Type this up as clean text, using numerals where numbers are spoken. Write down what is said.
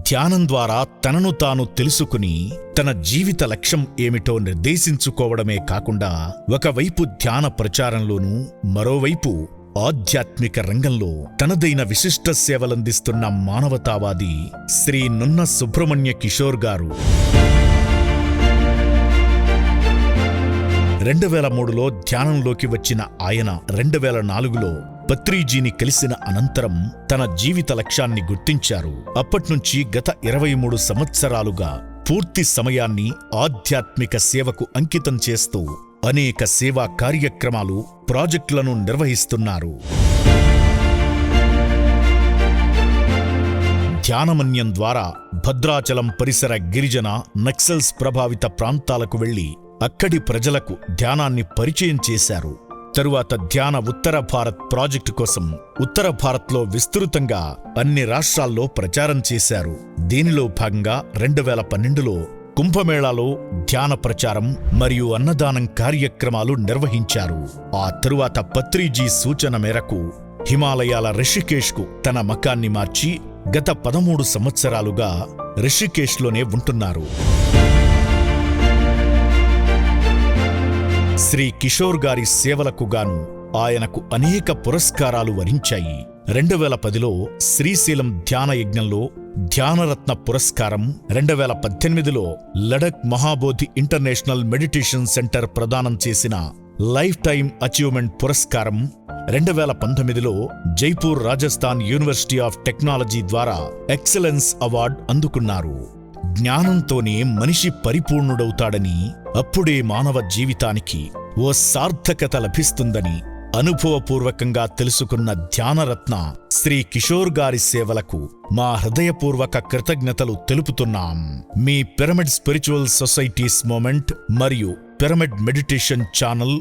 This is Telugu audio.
ధ్యానం ద్వారా తనను తాను తెలుసుకుని తన జీవిత లక్ష్యం ఏమిటో నిర్దేశించుకోవడమే కాకుండా ఒకవైపు ధ్యాన ప్రచారంలోనూ మరోవైపు ఆధ్యాత్మిక రంగంలో తనదైన విశిష్ట సేవలందిస్తున్న మానవతావాది శ్రీ నున్న సుబ్రహ్మణ్య కిషోర్ గారు 2003లో ధ్యానంలోకి వచ్చిన ఆయన 2004లో పత్రిజీని కలిసిన అనంతరం తన జీవిత లక్ష్యాన్ని గుర్తించారు. అప్పట్నుంచి గత 23 సంవత్సరాలుగా పూర్తి సమయాన్ని ఆధ్యాత్మిక సేవకు అంకితం చేస్తూ అనేక సేవా కార్యక్రమాలు, ప్రాజెక్టులను నిర్వహిస్తున్నారు. ధ్యానమన్యం ద్వారా భద్రాచలం పరిసర గిరిజన, నక్సల్స్ ప్రభావిత ప్రాంతాలకు వెళ్లి అక్కడి ప్రజలకు ధ్యానాన్ని పరిచయం చేశారు. తరువాత ధ్యాన ఉత్తర భారత్ ప్రాజెక్టు కోసం ఉత్తర భారత్లో విస్తృతంగా అన్ని రాష్ట్రాల్లో ప్రచారం చేశారు. దీనిలో భాగంగా 2012లో కుంభమేళాలో ధ్యాన ప్రచారం మరియు అన్నదానం కార్యక్రమాలు నిర్వహించారు. ఆ తరువాత పత్రిజీ సూచన మేరకు హిమాలయాల రిషికేశ్కు తన మకాన్ని మార్చి గత 13 సంవత్సరాలుగా రిషికేశ్లోనే ఉంటున్నారు. శ్రీ కిషోర్ గారి సేవలకు గాను ఆయనకు అనేక పురస్కారాలు వరించాయి. 2010లో శ్రీశైలం ధ్యాన యజ్ఞంలో ధ్యానరత్న పురస్కారం, 2018లో Ladakh Mahabodhi international meditation centre ప్రదానం చేసిన లైఫ్ టైమ్ అచీవ్మెంట్ పురస్కారం, 2019లో Jaipur Rajasthan university of technology ద్వారా ఎక్సలెన్స్ అవార్డు అందుకున్నారు. జ్ఞానంతోనే మనిషి పరిపూర్ణుడవుతాడని, అప్పుడే మానవ జీవితానికి ఓ సార్థకత లభిస్తుందని అనుభవపూర్వకంగా తెలుసుకున్న ధ్యానరత్న శ్రీ కిషోర్ గారి సేవలకు మా హృదయపూర్వక కృతజ్ఞతలు తెలుపుతున్నాం. మీ పిరమిడ్ స్పిరిచువల్ సొసైటీస్ మూమెంట్ మరియు పిరమిడ్ మెడిటేషన్ ఛానల్